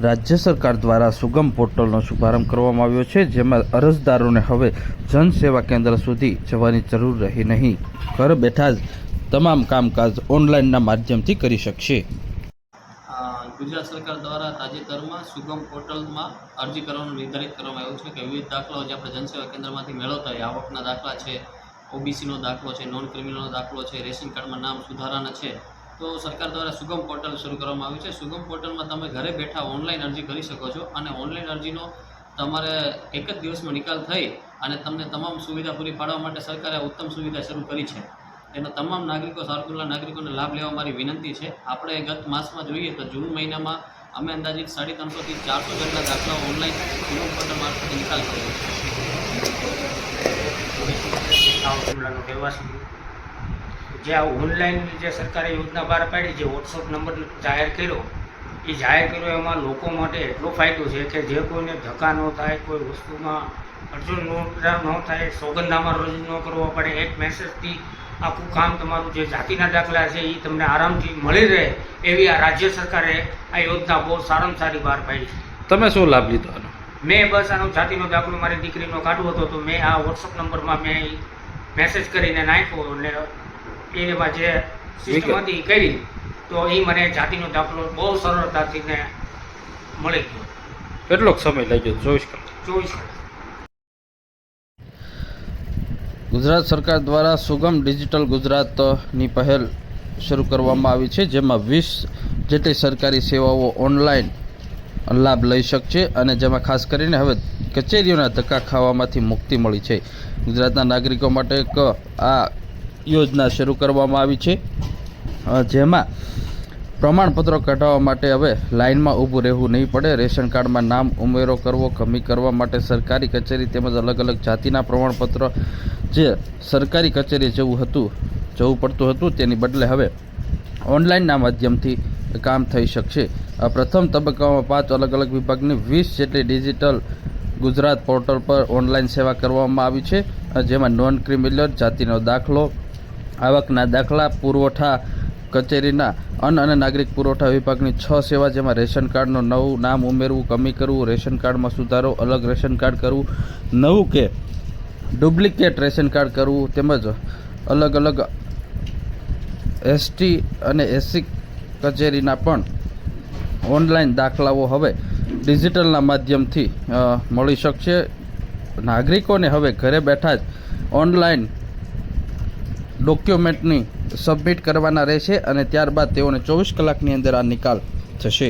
રાજ્ય સરકાર દ્વારા સુગમ પોર્ટલનો શુભારંભ કરવામાં આવ્યો છે, જેમાં અરજદારોને હવે જનસેવા કેન્દ્ર સુધી જવાની જરૂર રહી નહીં. ઘર બેઠા જ તમામ કામકાજ ઓનલાઈનના માધ્યમથી કરી શકશે. ગુજરાત સરકાર દ્વારા તાજેતરમાં સુગમ પોર્ટલમાં અરજી કરવાનું નિર્ધારિત કરવામાં આવ્યું છે કે વિવિધ દાખલાઓ જે આપણે જનસેવા કેન્દ્રમાંથી મેળવતા હોય, આવકના દાખલા છે, ઓબીસીનો દાખલો છે, નોન ક્રિમિનલનો દાખલો છે, રેશન કાર્ડમાં નામ સુધારાના છે, તો સરકાર દ્વારા સુગમ પોર્ટલ શરૂ કરવામાં આવ્યું છે. સુગમ પોર્ટલમાં તમે ઘરે બેઠા ઓનલાઈન અરજી કરી શકો છો અને ઓનલાઈન અરજીનો તમારે એક જ દિવસમાં નિકાલ થઈ અને તમને તમામ સુવિધા પૂરી પાડવા માટે સરકારે ઉત્તમ સુવિધા શરૂ કરી છે. એનો તમામ નાગરિકો, સારકુલના નાગરિકોને લાભ લેવા મારી વિનંતી છે. આપણે ગત માસમાં જોઈએ તો જૂન મહિનામાં અમે અંદાજિત 350 થી 400 જેટલા દાખલાઓ ઓનલાઈન સુગમ પોર્ટલ મારફતે નિકાલ કર્યો છે. જે આ ઓનલાઈન જે સરકારે યોજના બહાર પાડી, જે વોટ્સઅપ નંબર જાહેર કર્યો, એમાં લોકો માટે એટલો ફાયદો છે કે જે કોઈને ધક્કા ન થાય, કોઈ વસ્તુમાં અડચણ ન થાય, સોગંદનામા રજૂ ન કરવો પડે, એક મેસેજથી આખું કામ તમારું જે જાતિના દાખલા છે એ તમને આરામથી મળી રહે, એવી આ રાજ્ય સરકારે આ યોજના બહુ સારામાં સારી બહાર પાડી છે. તમે શું લાભ લીધો આનો? મેં બસ આનો જાતિનો દાખલો મારી દીકરીનો કાઢવો હતો, તો મેં આ વોટ્સઅપ નંબરમાં મેં મેસેજ કરીને નાખ્યો અને એમાં જે સિસ્ટમ હતી કરી, તો એ મને જાતિનો દાખલો બહુ સરળતાથી ને મળી ગયો. કેટલોક સમય લાગ્યો? 24 કલાક. ગુજરાત સરકાર દ્વારા સુગમ ડિજિટલ ગુજરાતની પહેલ શરૂ કરવામાં આવી છે, જેમાં 20 જેટલી સરકારી સેવાઓ ઓનલાઈન લાભ લઈ શકશે અને જેમાં ખાસ કરીને હવે કચેરીઓના ધક્કા ખાવામાંથી મુક્તિ મળી છે. ગુજરાતના નાગરિકો માટે એક આ યોજના શરૂ કરવામાં આવી છે, જેમાં પ્રમાણપત્રો કઢાવવા માટે હવે લાઇનમાં ઊભું રહેવું નહીં પડે. રેશન કાર્ડમાં નામ ઉમેરો કરવો, કમી કરવા માટે સરકારી કચેરી તેમજ અલગ અલગ જાતિના પ્રમાણપત્ર જે સરકારી કચેરી જવું પડતું હતું, તેની બદલે હવે ઓનલાઈનના માધ્યમથી કામ થઈ શકશે. પ્રથમ તબક્કામાં 5 અલગ અલગ વિભાગની 20 જેટલી ડિજિટલ ગુજરાત પોર્ટલ પર ઓનલાઈન સેવા કરવામાં આવી છે, જેમાં નોન ક્રિમિનલ, જાતિનો દાખલો, આવકના દાખલા, પુરવઠા કચેરીના અન્ન અને નાગરિક પુરવઠા વિભાગની 6 સેવા, જેમાં રેશન કાર્ડનું નવું નામ ઉમેરવું, કમી કરવું, રેશન કાર્ડમાં સુધારો, અલગ રેશન કાર્ડ કરવું, નવું કે ડુપ્લિકેટ રેશન કાર્ડ કરવું, તેમજ અલગ અલગ એસટી અને એસસી કચેરીના પણ ઓનલાઈન દાખલાઓ હવે ડિજિટલના માધ્યમથી મળી શકશે. નાગરિકોને હવે ઘરે બેઠા જ ઓનલાઈન ડોક્યુમેન્ટની સબમિટ કરવાના રહેશે અને ત્યારબાદ તેઓને 24 કલાકની અંદર આ નિકાલ થશે.